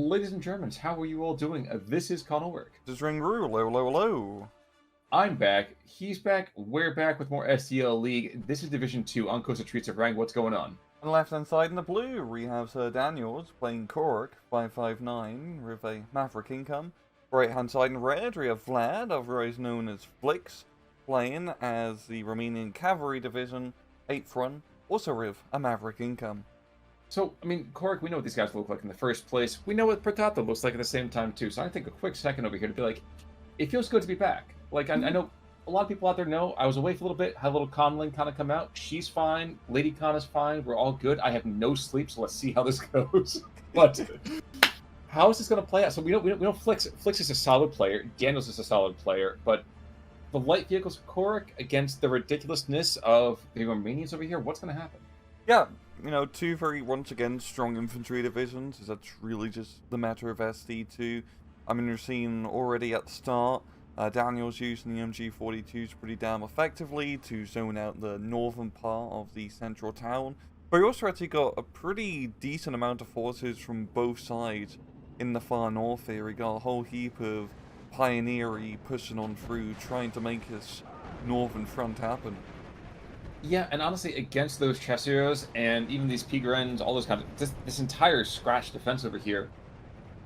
Ladies and Germans, how are you all doing? This is Conor. This is Ringroo, hello, hello, hello. I'm back. He's back. We're back with more SDL League. This is Division 2 on Costa Streets of Rank. What's going on? On the left hand side in the blue, we have Sir Daniels playing Korok 559 with a Maverick income. Right hand side in red, we have Vlad, otherwise known as Flix, playing as the Romanian Cavalry Division 8th run, also with a Maverick income. So, I mean, Korik, we know what these guys look like in the first place. We know what Pratato looks like at the same time, too. So I think a quick second over here to be like, it feels good to be back. Like, I know a lot of people out there know I was away for a little bit, had a little Conling kind of come out. She's fine. Lady Con is fine. We're all good. I have no sleep, so let's see how this goes. But how is this going to play out? So we know Flix is a solid player. Daniels is a solid player. But the light vehicles of Korik against the ridiculousness of the Romanians over here, what's going to happen? Yeah, you know, two very, once again, strong infantry divisions. That's really just the matter of SD2. I mean, you're seeing already at the start, Daniel's using the MG42s pretty damn effectively to zone out the northern part of the central town. But you also actually got a pretty decent amount of forces from both sides in the far north here. We got a whole heap of pioneery pushing on through, trying to make this northern front happen. Yeah, and honestly, against those Chasseurs and even these Pigrens, all those kinds of this entire scratch defense over here,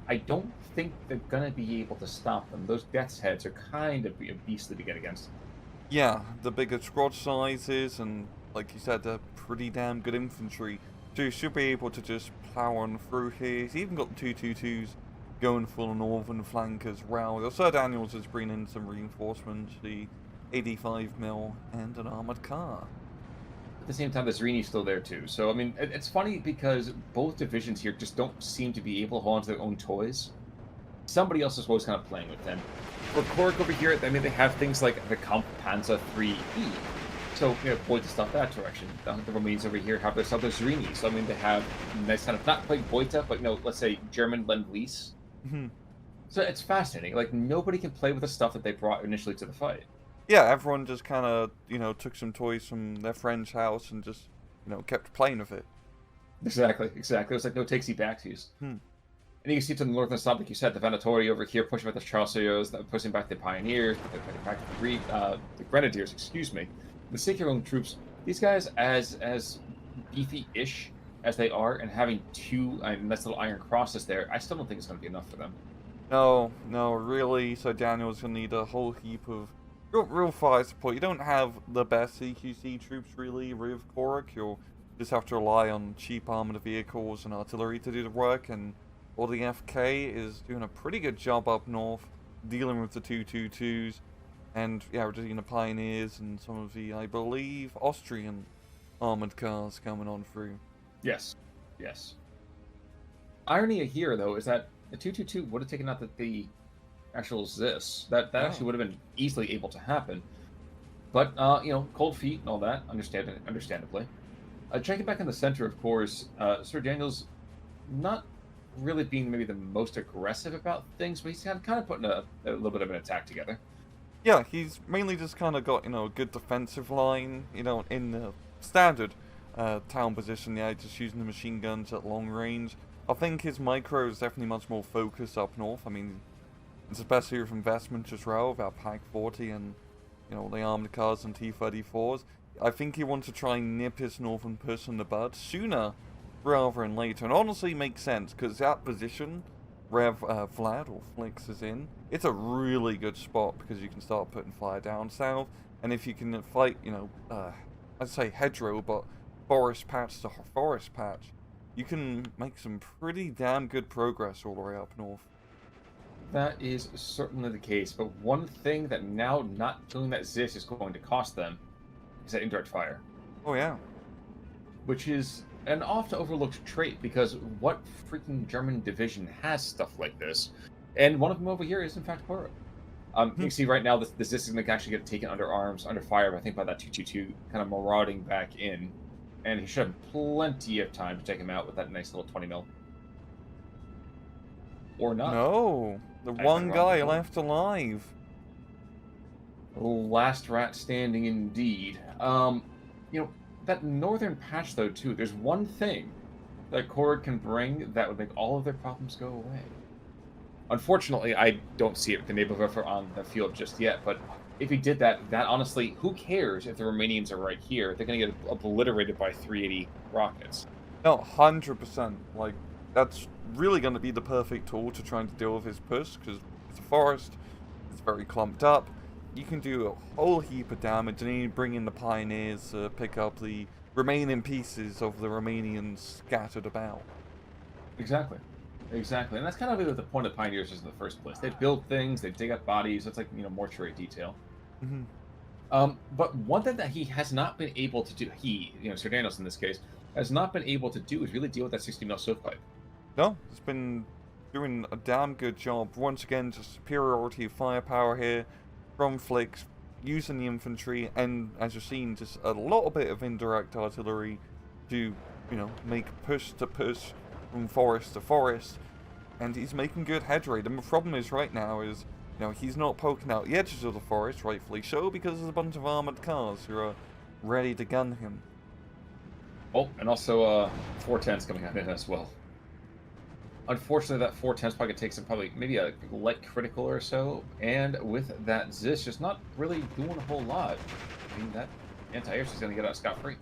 I don't think they're gonna be able to stop them. Those Death's Heads are kind of beastly to get against. Yeah, the bigger squad sizes and, like you said, they're pretty damn good infantry. So you should be able to just plow on through here. He's even got the 222s going for the northern flank as well. Sir Daniels is bringing in some reinforcements, the 85mm and an armoured car. At the same time, the Zrini's still there too. So, I mean, it's funny because both divisions here just don't seem to be able to hold on to their own toys. Somebody else is always kind of playing with them. For Korik over here, I mean, they have things like the Kampfpanzer 3E. So, you know, point to stuff that direction. The Romanians over here have their Zrini. So, I mean, they have nice kind of, not quite Boita, but, you know, let's say German Lend-Lease. So it's fascinating. Like, nobody can play with the stuff that they brought initially to the fight. Yeah, everyone just kind of, you know, took some toys from their friend's house and just, you know, kept playing with it. Exactly. It was like no takesy backsies. And you can see to the north and south, like you said, the Venatori over here pushing back the Chasseurs, pushing back the Pioneers, back the Grenadiers, excuse me. The Sekiron troops, these guys, as beefy-ish as they are, and having two nice little iron crosses there, I still don't think it's going to be enough for them. No, really. So Daniel's going to need a whole heap of real fire support. You don't have the best CQC troops really with Korik. You'll just have to rely on cheap armored vehicles and artillery to do the work, and all the FK is doing a pretty good job up north dealing with the 222s, and yeah, we're just getting the Pioneers and some of the, I believe, Austrian armored cars coming on through. Yes. Irony here, though, is that the 222 would have taken out the actual Zis. That actually would have been easily able to happen. But, you know, cold feet and all that, understandably. Checking back in the center, of course, Sir Daniel's not really being maybe the most aggressive about things, but he's kind of putting a little bit of an attack together. Yeah, he's mainly just kind of got, you know, a good defensive line, you know, in the standard town position, yeah, just using the machine guns at long range. I think his micro is definitely much more focused up north. I mean, it's the best year of investment as well, about Pack 40 and, you know, the armored cars and T-34s. I think he wants to try and nip his northern push in the bud sooner rather than later. And honestly makes sense, because that position where Vlad or Flix is in, it's a really good spot because you can start putting fire down south. And if you can fight, you know, I'd say hedgerow, but forest patch to forest patch, you can make some pretty damn good progress all the way up north. That is certainly the case, but one thing that now not killing that Zis is going to cost them is that indirect fire. Oh yeah. Which is an often overlooked trait, because what freaking German division has stuff like this? And one of them over here is, in fact, Korik. You can see right now the Zis is going to actually get taken under fire, I think, by that 222 kind of marauding back in. And he should have plenty of time to take him out with that nice little 20mm. Or not. No, the one guy left alive. Last rat standing indeed. You know, that northern patch, though, too, there's one thing that Korg can bring that would make all of their problems go away. Unfortunately, I don't see it with the naval warfare on the field just yet, but if he did that, honestly, who cares if the Romanians are right here? They're going to get obliterated by 380 rockets. No, 100%. Like, that's really going to be the perfect tool to try and deal with his push, because it's a forest, it's very clumped up. You can do a whole heap of damage, and then you bring in the pioneers to pick up the remaining pieces of the Romanians scattered about. Exactly. Exactly. And that's kind of the point of pioneers is in the first place. They build things, they dig up bodies, it's like, mortuary detail. But one thing that he has not been able to do, Sir Daniels in this case, has not been able to do is really deal with that 60 mil stovepipe. No, he's been doing a damn good job. Once again, just superiority of firepower here from Flix, using the infantry, and as you've seen, just a little bit of indirect artillery to, make push to push from forest to forest, and he's making good head rate. And the problem is right now is, he's not poking out the edges of the forest, rightfully so, because there's a bunch of armored cars who are ready to gun him. Oh, and also 410's coming out in as well. Unfortunately, that 410's probably going to take some, maybe a light critical or so, and with that Zis just not really doing a whole lot. I mean, that anti-air is going to get out scot-free.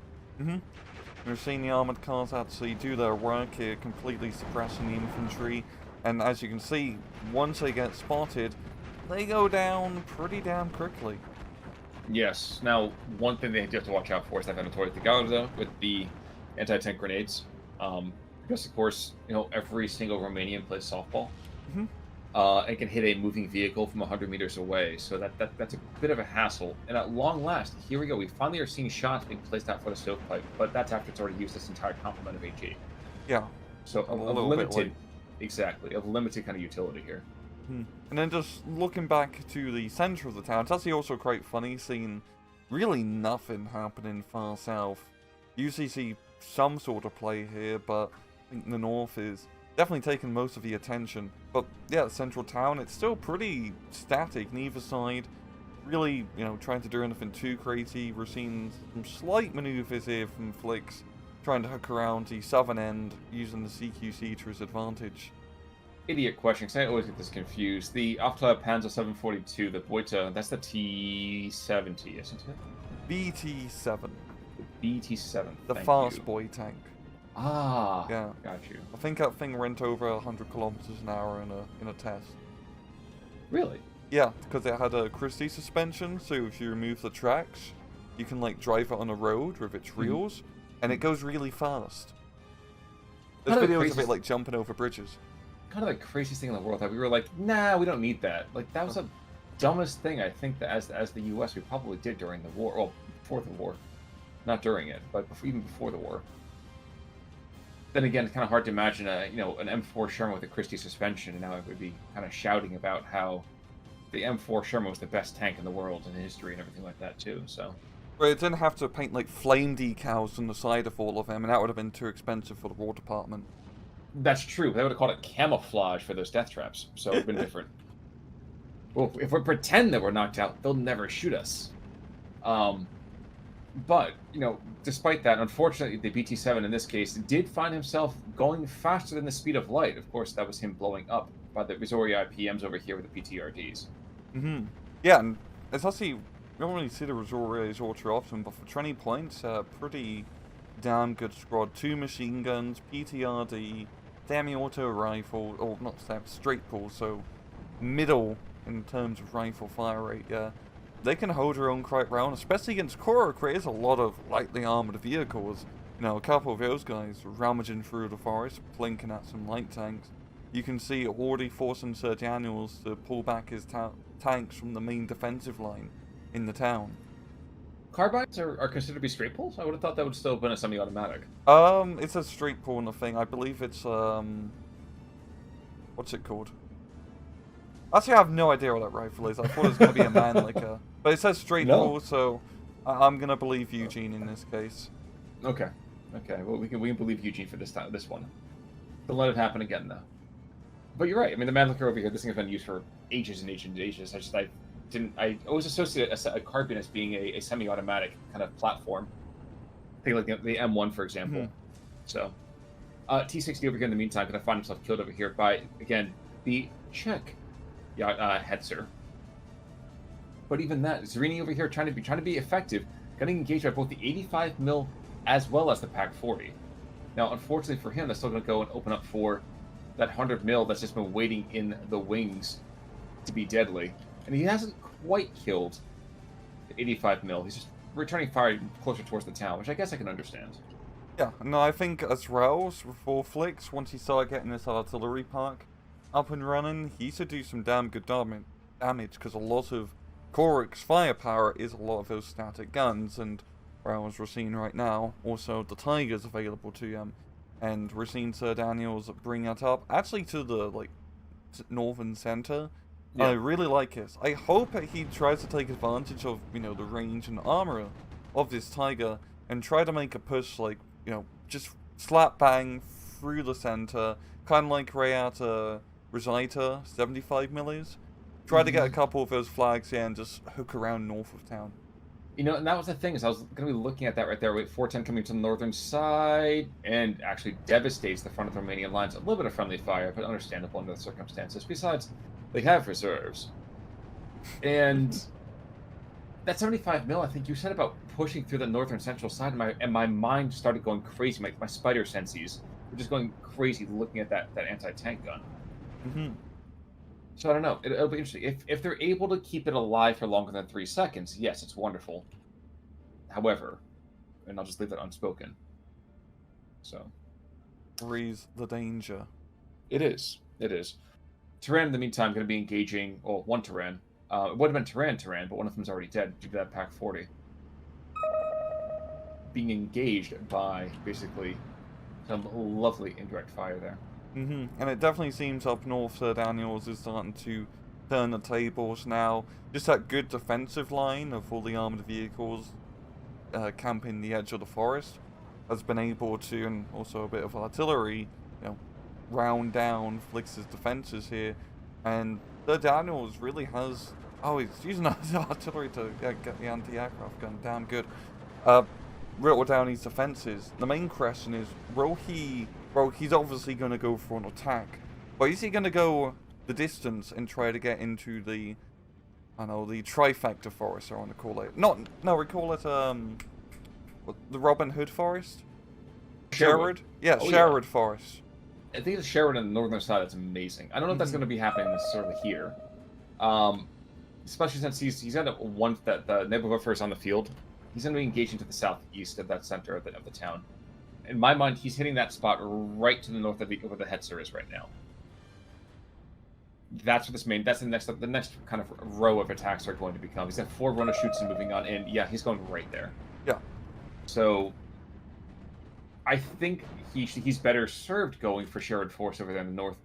We're seeing the armored cars actually do their work here, completely suppressing the infantry, and as you can see, once they get spotted, they go down pretty damn quickly. Yes. Now, one thing they have to watch out for is that inventory at the Gauda with the anti-tank grenades. Because, of course, every single Romanian plays softball. And can hit a moving vehicle from 100 meters away. So that's a bit of a hassle. And at long last, here we go. We finally are seeing shots being placed out for the stovepipe, but that's after it's already used this entire complement of AG. Yeah. So of limited, exactly, of limited kind of utility here. And then just looking back to the center of the town, it's actually also quite funny seeing really nothing happening far south. Usually see some sort of play here, but I think the north is definitely taking most of the attention. But yeah, the central town, it's still pretty static neither side. Really, trying to do anything too crazy. We're seeing some slight maneuvers here from Flix, trying to hook around the southern end, using the CQC to his advantage. Idiot question, because I always get this confused. The After Panzer 742, the Boita, that's the T-70, isn't it? BT-7. BT-7, The fast boy tank. Ah, yeah, got you. I think that thing went over 100 kilometers an hour in a test. Really? Yeah, because it had a Christie suspension, so if you remove the tracks, you can drive it on a road with its wheels, and it goes really fast. There's videos of it jumping over bridges. Kind of the craziest thing in the world that we were like, nah, we don't need that. That was the dumbest thing I think that as the U.S. we probably did during the war, well, before the war, not during it, but even before the war. Then again, it's kind of hard to imagine an M4 Sherman with a Christie suspension, and now it would be kind of shouting about how the M4 Sherman was the best tank in the world in history and everything like that too. So. Well, it didn't have to paint flame decals on the side of all of them, and that would have been too expensive for the War Department. That's true. They would have called it camouflage for those death traps, so it would have been different. Well, if we pretend that we're knocked out, they'll never shoot us. But, despite that, unfortunately, the BT-7 in this case did find himself going faster than the speed of light. Of course, that was him blowing up by the Missouri IPMs over here with the PTRDs. Yeah, and it's actually, we don't really see the Missouri's all too often, but for 20 points, pretty damn good squad. 2 machine guns, PTRD, semi-auto rifle, or not straight pull, so middle in terms of rifle fire rate, yeah. They can hold their own quite well, especially against Korok, where there's a lot of lightly armored vehicles. A couple of those guys rummaging through the forest, plinking at some light tanks. You can see already forcing Sir Daniels to pull back his tanks from the main defensive line in the town. Carbines are considered to be straight pulls? I would have thought that would still have been a semi-automatic. It's a straight pull on the thing. I believe it's, what's it called? Actually, I have no idea what that rifle is. I thought it was going to be a Mannlicher. But it says straight pull, so I'm going to believe Eugene in this case. Okay. Well, we can believe Eugene for this one. Don't let it happen again, though. But you're right. I mean, the Mannlicher over here, this thing has been used for ages and ages and ages. I always associate a carbine as being a semi-automatic kind of platform. Think like the M1, for example. So, T60 over here in the meantime going to find himself killed over here by, again, the Czech Hetzer. But even that, Zerini over here trying to be effective, getting engaged by both the 85 mil as well as the Pack 40. Now, unfortunately for him, that's still going to go and open up for that 100 mil that's just been waiting in the wings to be deadly. And he hasn't quite killed the 85 mil. He's just returning fire closer towards the town, which I guess I can understand. Yeah, no, I think as well, for Flix, once he started getting this artillery park up and running, he should do some damn good damage, because a lot of Korik's firepower is a lot of those static guns, and as we're seeing right now, also the Tigers available to him. And we're seeing Sir Daniels bring that up, actually to the, northern center. Yeah. I really like this. I hope that he tries to take advantage of, the range and armor of this Tiger, and try to make a push, just slap bang through the center, kind of like Rayata Rosita 75 millis. Try to get a couple of those flags here and just hook around north of town. And that was the thing, is I was going to be looking at that right there with 410 coming to the northern side, and actually devastates the front of the Romanian lines. A little bit of friendly fire, but understandable under the circumstances. Besides, they have reserves. And that 75 mil, I think you said about pushing through the northern central side, and my mind started going crazy. My spider senses were just going crazy looking at that anti-tank gun. Mm-hmm. So I don't know. It'll be interesting. If they're able to keep it alive for longer than 3 seconds, yes, it's wonderful. However, and I'll just leave that unspoken. So. Raise the danger. It is. Tehran, in the meantime, going to be engaging, well, one Tehran. It would have been Tehran, but one of them's already dead due to that Pack 40. Being engaged by, basically, some lovely indirect fire there. Mm-hmm. And it definitely seems up north, Sir Daniels is starting to turn the tables now. Just that good defensive line of all the armored vehicles camping the edge of the forest has been able to, and also a bit of artillery, round down Flix's defenses here. And Sir Daniels really has... Oh, he's using artillery to get the anti-aircraft gun. Damn good. Whittle down his defenses. The main question is, will he... Well, he's obviously going to go for an attack. But is he going to go the distance and try to get into the... the trifecta forest, I want to call it. We call it, the Robin Hood forest? Sherwood? Yeah, Sherwood Forest. I think it's Sherwood on the northern side. That's amazing. I don't know if that's going to be happening necessarily here. Especially since he's got the neighborhood first on the field. He's going to be engaging to the southeast of that center of the town. In my mind, he's hitting that spot right to the north of where the Hetzer is right now. That's what that's the next kind of row of attacks are going to become. He's got 4 runner shoots and moving on, and yeah, he's going right there. Yeah. So I think he's better served going for Sherwood Force over there in the north.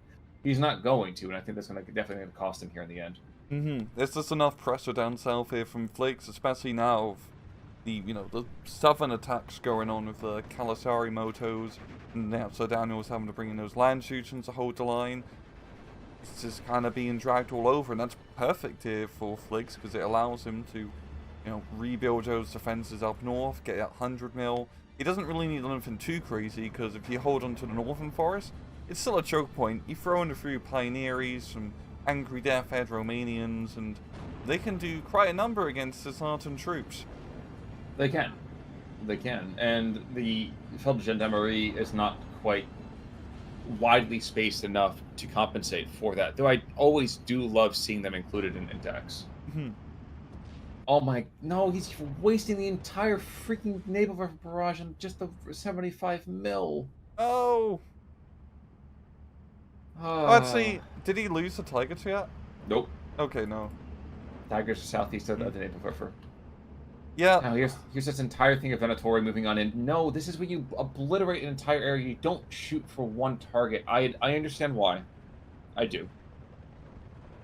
He's not going to, and I think that's definitely going to cost him here in the end. Mm-hmm. There's just enough pressure down south here from Flix, especially now. The southern attacks going on with the Kalasari motos, and now so Daniel's having to bring in those land shoots to hold the line. It's just kind of being dragged all over, and that's perfect here for Flix because it allows him to, rebuild those defenses up north, get that 100 mil. He doesn't really need anything too crazy because if you hold on to the northern forest, it's still a choke point. You throw in a few pioneers, some angry death-head Romanians, and they can do quite a number against the Sartan troops. They can, and the Feld Gendarmerie is not quite widely spaced enough to compensate for that. Though I always do love seeing them included in decks. Mm-hmm. Oh my, no, he's wasting the entire freaking neighborhood barrage on just the 75 mil. Oh. Let's see, did he lose the Tiger yet? Nope. Okay, no. Tigers are southeast of the neighborhood. Yeah. Now here's this entire thing of Venatori moving on in. No, this is where you obliterate an entire area. You don't shoot for one target. I understand why. I do.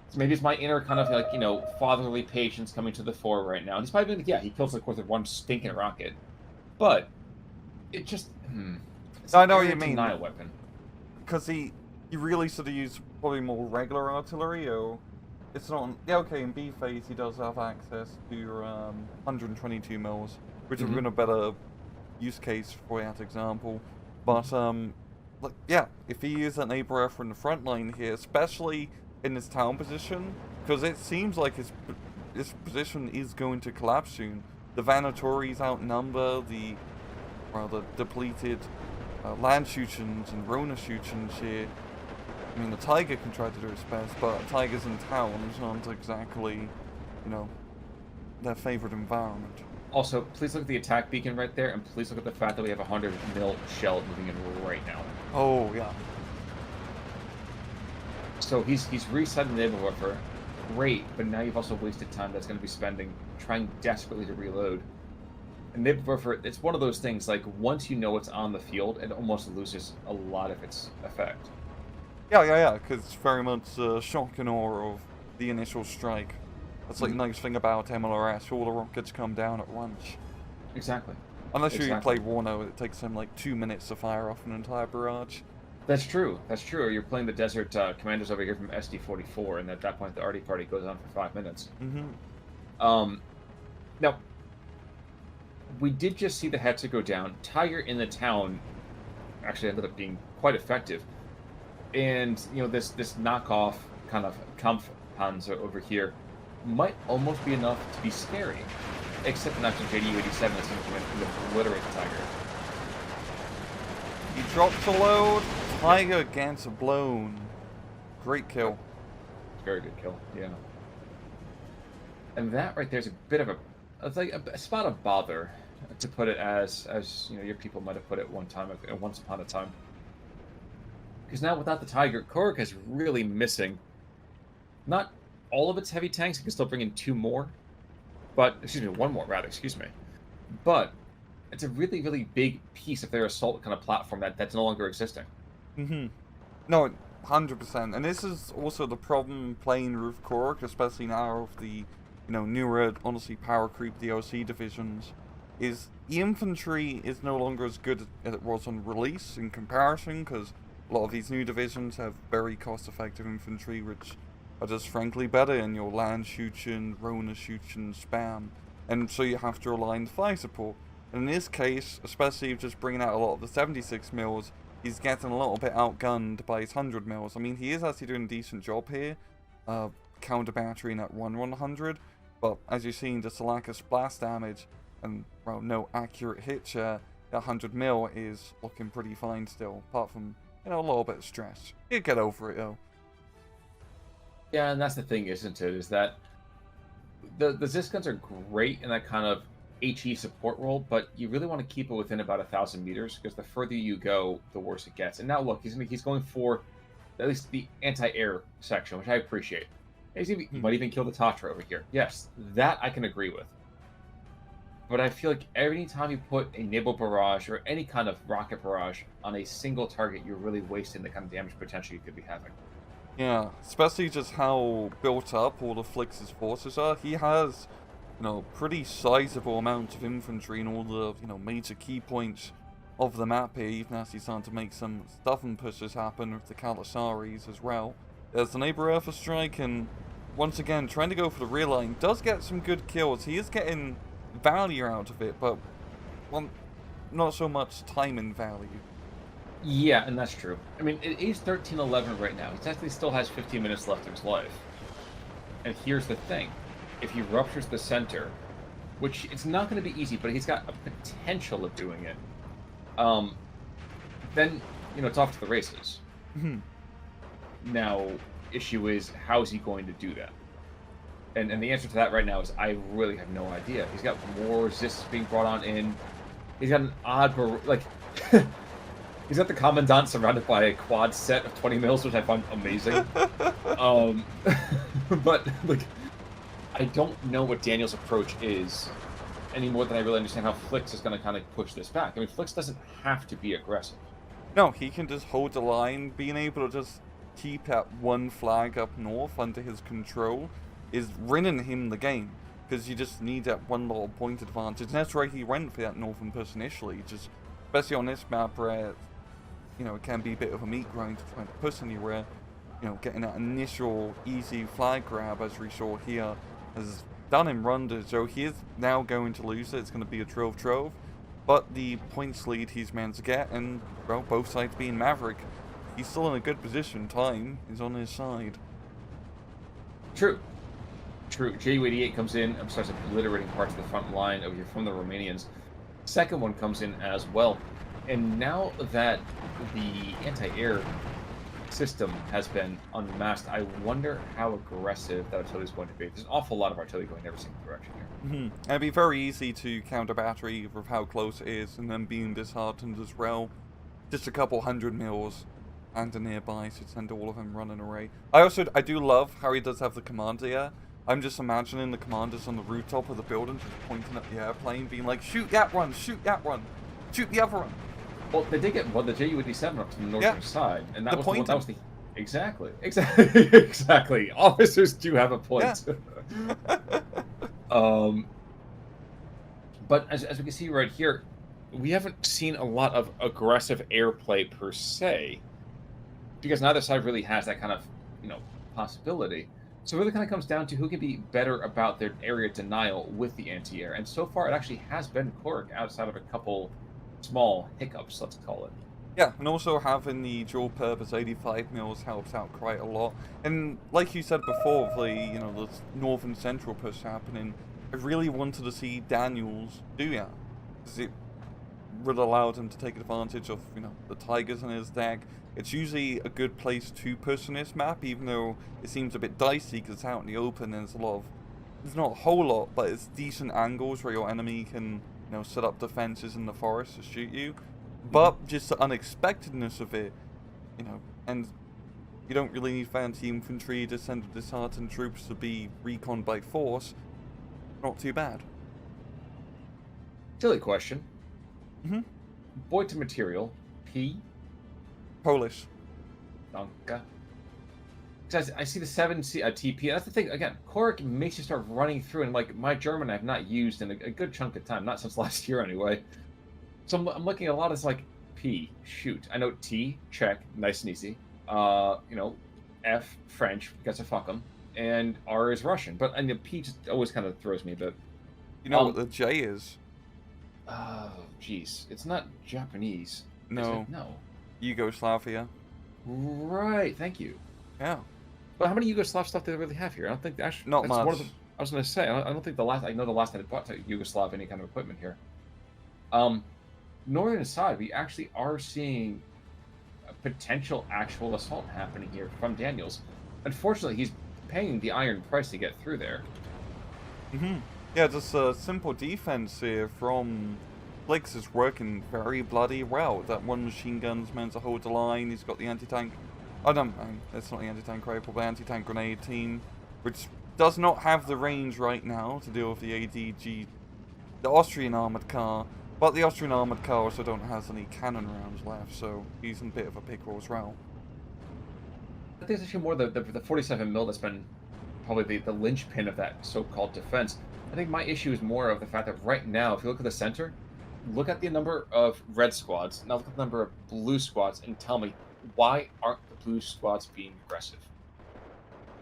So maybe it's my inner kind of fatherly patience coming to the fore right now. And he's probably he kills the course with one stinking rocket. But it just I know what you mean. Denial weapon. Because he really should have used probably more regular artillery, or it's not. Yeah, okay. In B phase, he does have access to 122 mils, which would have been a better use case for that example. But like, yeah, if he is an neighbor in the front line here, especially in his town position, because it seems like his position is going to collapse soon. The Vanatoris outnumber the rather depleted land Shuchens and Rona Shuchens here. I mean, the Tiger can try to do its best, but Tigers in towns aren't exactly, you know, their favorite environment. Also, please look at the attack beacon right there, and please look at the fact that we have a 100 mil shell moving in right now. Oh, yeah. So he's reset the naval warfare. Great, but now you've also wasted time that's going to be spending trying desperately to reload. And naval warfare, it's one of those things, like, once you know it's on the field, it almost loses a lot of its effect. Yeah, because it's very much shock and awe of the initial strike. That's like the nice thing about MLRS, all the rockets come down at once. Exactly. Unless you play Warno, it takes them like 2 minutes to fire off an entire barrage. That's true, or you're playing the Desert Commanders over here from SD44, and at that point the Arty Party goes on for 5 minutes. Now, we did just see the Hetzer go down. Tiger in the town actually ended up being quite effective. And, you know, this knockoff kind of Kampfpanzer over here might almost be enough to be scary. Except an actual JDU-87 that's going to come in and obliterate the Tiger. He drops a load. Tiger gets blown. Great kill. Very good kill, yeah. And that right there is a bit of it's like a spot of bother, to put it as you know, your people might have put it once upon a time. Because now without the Tiger, Korg is really missing not all of its heavy tanks. It can still bring in one more, rather, excuse me. But it's a really, really big piece of their assault kind of platform that's no longer existing. No, 100%. And this is also the problem playing Roof Korg, especially now of the, newer, honestly, power creep DLC divisions, is the infantry is no longer as good as it was on release in comparison, because a lot of these new divisions have very cost-effective infantry, which are just frankly better in your land Schuchen, Rona Schuchen spam, and so you have to rely on fire support. And in this case, especially just bringing out a lot of the 76 mils, he's getting a little bit outgunned by his 100 mils. I mean, he is actually doing a decent job here, counter battering at 100, but as you've seen, just a lack of splash damage and, well, no accurate hit share, that 100 mil is looking pretty fine still, apart from, a little bit of stress. You get over it, though. Yeah, and that's the thing, isn't it? Is that the Zis guns are great in that kind of HE support role, but you really want to keep it within about 1,000 meters, because the further you go, the worse it gets. And now look, he's going for at least the anti-air section, which I appreciate. He might even kill the Tatra over here. Yes, that I can agree with. But I feel like every time you put a naval barrage or any kind of rocket barrage on a single target, you're really wasting the kind of damage potential you could be having. Yeah, especially just how built up all the Flix's forces are. He has, pretty sizable amounts of infantry in all the, major key points of the map here, even as he's starting to make some stubborn pushes happen with the Kalasaris as well. There's the Neighbor Earth Strike, and once again, trying to go for the rear line, does get some good kills. He is getting value out of it, but, well, not so much time and value. Yeah, and that's true. I mean, it is 13:11 right now. He technically still has 15 minutes left of his life. And here's the thing. If he ruptures the center, which it's not going to be easy, but he's got a potential of doing it, then, it's off to the races. Now, issue is, how is he going to do that? And the answer to that right now is I really have no idea. He's got more resists being brought on in. He's got an odd, he's got the Commandant surrounded by a quad set of 20 mils, which I find amazing. But, I don't know what Daniel's approach is any more than I really understand how Flix is going to kind of push this back. I mean, Flix doesn't have to be aggressive. No, he can just hold the line. Being able to just keep that one flag up north under his control is winning him the game, because you just need that one little point advantage. And that's why he went for that northern push initially, just especially on this map where, it can be a bit of a meat grind to try to push anywhere. Getting that initial easy flag grab, as we saw here, has done him wonders. So he is now going to lose it. It's going to be a 12-12. but the points lead he's managed to get, and, well, both sides being Maverick, he's still in a good position. Time is on his side. True. True. Ju-88 comes in and starts obliterating parts of the front line over here from the Romanians. Second one comes in as well. And now that the anti-air system has been unmasked, I wonder how aggressive that artillery is going to be. There's an awful lot of artillery going in every single direction here. And it'd be very easy to counter battery with how close it is, and then being disheartened as well. Just a couple 100 mils and a nearby to send all of them running away. I do love how he does have the commander here. I'm just imagining the commanders on the rooftop of the building just pointing at the airplane, being like, shoot that one, shoot that one, shoot the other one. Well, they did get the Ju-87 up to the northern side, and that was the exactly. Exactly. Officers do have a point. Yeah. But as we can see right here, we haven't seen a lot of aggressive airplay per se, because neither side really has that kind of, possibility. So it really kind of comes down to who can be better about their area denial with the anti-air. And so far, it actually has been Cork, outside of a couple small hiccups, let's call it. Yeah, and also having the dual-purpose 85 mils helps out quite a lot. And like you said before, the northern central push happening, I really wanted to see Daniels do that, because it would allow him to take advantage of, the Tigers in his deck. It's usually a good place to push in this map, even though it seems a bit dicey because it's out in the open and there's not a whole lot, but it's decent angles where your enemy can, set up defenses in the forest to shoot you. But just the unexpectedness of it, and you don't really need fancy infantry to send disheartened troops to be recon by force. Not too bad. Silly question. Mm-hmm. Boy to material, P. Polish. Danka. I see the 7 TP. That's the thing. Again, Cork makes you start running through, and like my German, I've not used in a good chunk of time, not since last year anyway. So I'm looking at a lot as like P. Shoot, I know T. Czech, nice and easy. F. French, because I fuck them, and R is Russian. But the P just always kind of throws me a bit. You know what the J is? Oh, jeez, it's not Japanese. No. No. Yugoslavia. Right. Thank you. Yeah. But how many Yugoslav stuff do they really have here? I don't think actually. Not much. I was going to say. I don't think the last. I know the last time I bought Yugoslav any kind of equipment here. Northern side, we actually are seeing a potential actual assault happening here from Daniels. Unfortunately, he's paying the iron price to get through there. Yeah, just a simple defense here from Flix is working very bloody well. That one machine gun's meant to hold the line. He's got the anti-tank. It's not the anti-tank rifle, but anti-tank grenade team, which does not have the range right now to deal with the ADG, the Austrian armored car. But the Austrian armored car also don't have any cannon rounds left, so he's in a bit of a pickle as well. I think it's actually more the 47 mil that's been probably the linchpin of that so-called defense. I think my issue is more of the fact that right now, if you look at the center, look at the number of red squads, now look at the number of blue squads, and tell me, why aren't the blue squads being aggressive?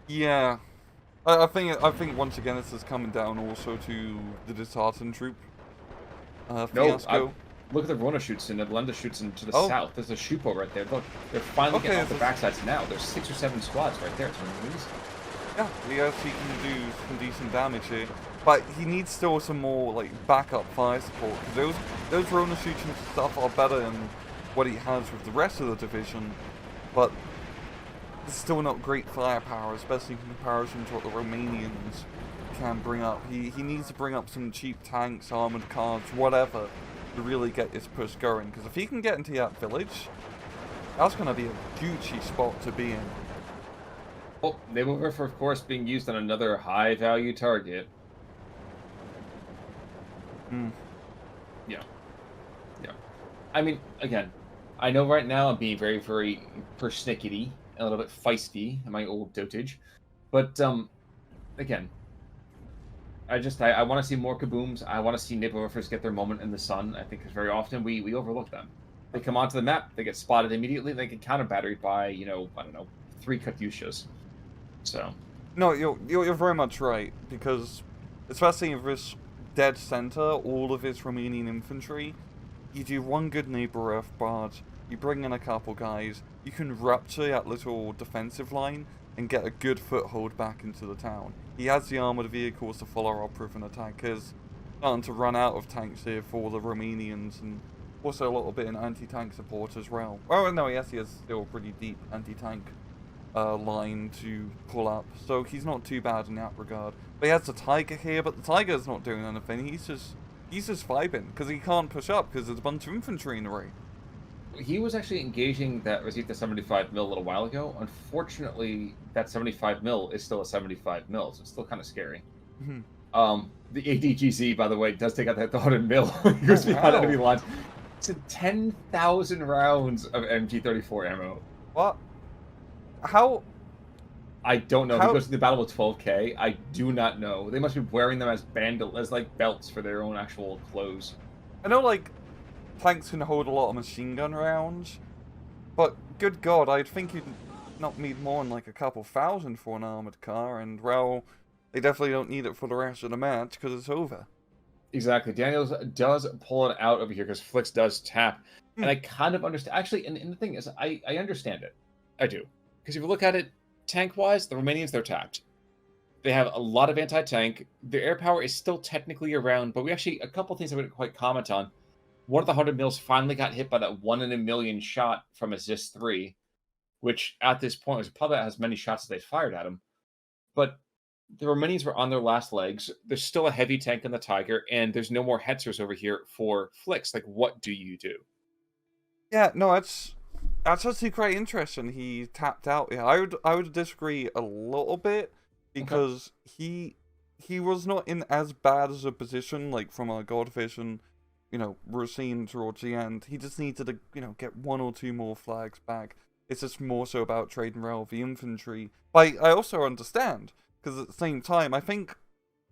Yeah. I think once again this is coming down also to the disheartened troop fiasco. Look at the Verona shoots and the Blenda shoots to the south. There's a Schupo right there. Look, they're finally getting off the backsides now. There's 6 or 7 squads right there. It's amazing. Yeah, he actually can do some decent damage here. But he needs still some more backup fire support. Because those Verona shoots and stuff are better than what he has with the rest of the division. But it's still not great firepower, especially in comparison to what the Romanians can bring up. He needs to bring up some cheap tanks, armored cars, whatever, to really get this push going. Because if he can get into that village, that's going to be a Gucci spot to be in. Well, Naval Warfare, of course, being used on another high-value target. Yeah. I mean, again, I know right now I'm being very, very persnickety, a little bit feisty in my old dotage. But, again, I want to see more kabooms. I want to see Naval Warfare get their moment in the sun. I think because very often we overlook them. They come onto the map, they get spotted immediately, they get counter-batteried by, I don't know, 3 Katyushas. So. No, you're very much right, because especially in this dead center, all of his Romanian infantry you do one good neighbor Earth barge, you bring in a couple guys, you can rupture that little defensive line and get a good foothold back into the town. He has the armored vehicles to follow up with an attack, because starting to run out of tanks here for the Romanians, and also a little bit in anti-tank support as well. Oh no, yes, he has still a pretty deep anti-tank line to pull up, so he's not too bad in that regard. But he has the Tiger here, but the Tiger's not doing anything. He's just vibing because he can't push up because there's a bunch of infantry in the way. He was actually engaging that Rosita 75 mil a little while ago. Unfortunately, that 75 mil is still a 75 mil, so it's still kind of scary. The ADGZ, by the way, does take out that 100 mil. He goes behind enemy lines. It's 10,000 rounds of MG34 ammo. What? How? I don't know. He goes to the battle with 12K. I do not know. They must be wearing them as like belts for their own actual clothes. I know, like, tanks can hold a lot of machine gun rounds, but good God, I'd think you'd not need more than like a couple thousand for an armored car, and well, they definitely don't need it for the rest of the match because it's over. Exactly. Daniels does pull it out over here because Flix does tap. And I kind of understand. Actually, and the thing is, I understand it. I do. Because if you look at it tank-wise, the Romanians, they're tapped. They have a lot of anti-tank. Their air power is still technically around, but we actually, a couple things I wouldn't quite comment on. One of the 100 mils finally got hit by that 1 in a million shot from a Zis 3, which at this point was probably as many shots as they fired at him. But the Romanians were on their last legs. There's still a heavy tank on the Tiger, and there's no more Hetzers over here for Flix. Like, what do you do? Yeah, no, that's actually quite interesting. He tapped out. Yeah, I would disagree a little bit because he was not in as bad as a position, like from a God Vision, Racine towards the end. He just needed to, get 1 or 2 more flags back. It's just more so about trading rail with the infantry. But I also understand, because at the same time, I think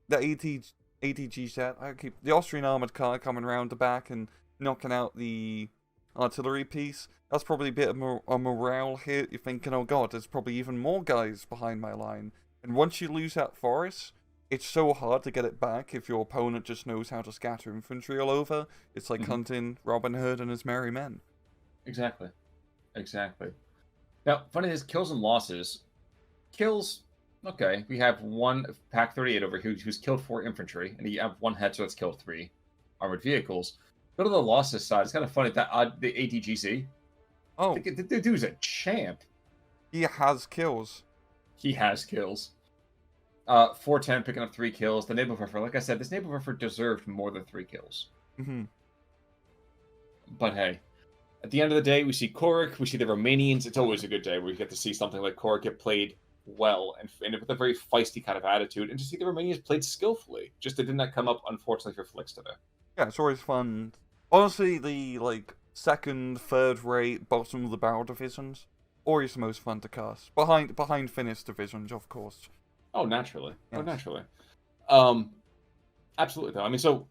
the ATG set, the Austrian armored car coming around the back and knocking out the artillery piece, that's probably a bit of a morale hit. You're thinking, oh god, there's probably even more guys behind my line. And once you lose that forest, it's so hard to get it back if your opponent just knows how to scatter infantry all over. It's like hunting Robin Hood and his merry men. Exactly. Now, funny is kills and losses. Kills, okay, we have one Pack 38 over here who's killed 4 infantry, and you have 1 Hetzer that's killed 3 armored vehicles. Go to the losses side. It's kind of funny that the ADGC. Oh, the dude's a champ. He has kills. 410 picking up 3 kills. The Neighborhoofer, like I said, this Neighborhoofer deserved more than 3 kills. But hey, at the end of the day, we see Korik, we see the Romanians. It's always a good day where you get to see something like Korik get played well and with a very feisty kind of attitude, and to see the Romanians played skillfully. Just it did not come up, unfortunately, for Flix today. Yeah, it's always fun. Honestly, the second, third rate, bottom of the barrel divisions, always the most fun to cast. Behind Finnish divisions, of course. Oh, naturally. Yes. Oh, naturally. Absolutely, though. I mean, so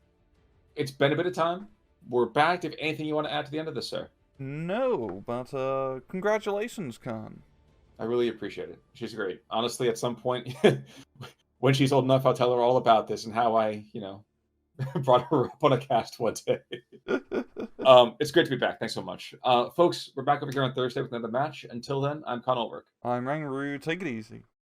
it's been a bit of time. We're back. If anything you want to add to the end of this, sir? No, but congratulations, Khan. I really appreciate it. She's great. Honestly, at some point, when she's old enough, I'll tell her all about this and how I, brought her up on a cast one day. It's great to be back. Thanks so much. Folks, we're back over here on Thursday with another match. Until then, I'm Con Ulrich. I'm Rangaroo. Take it easy.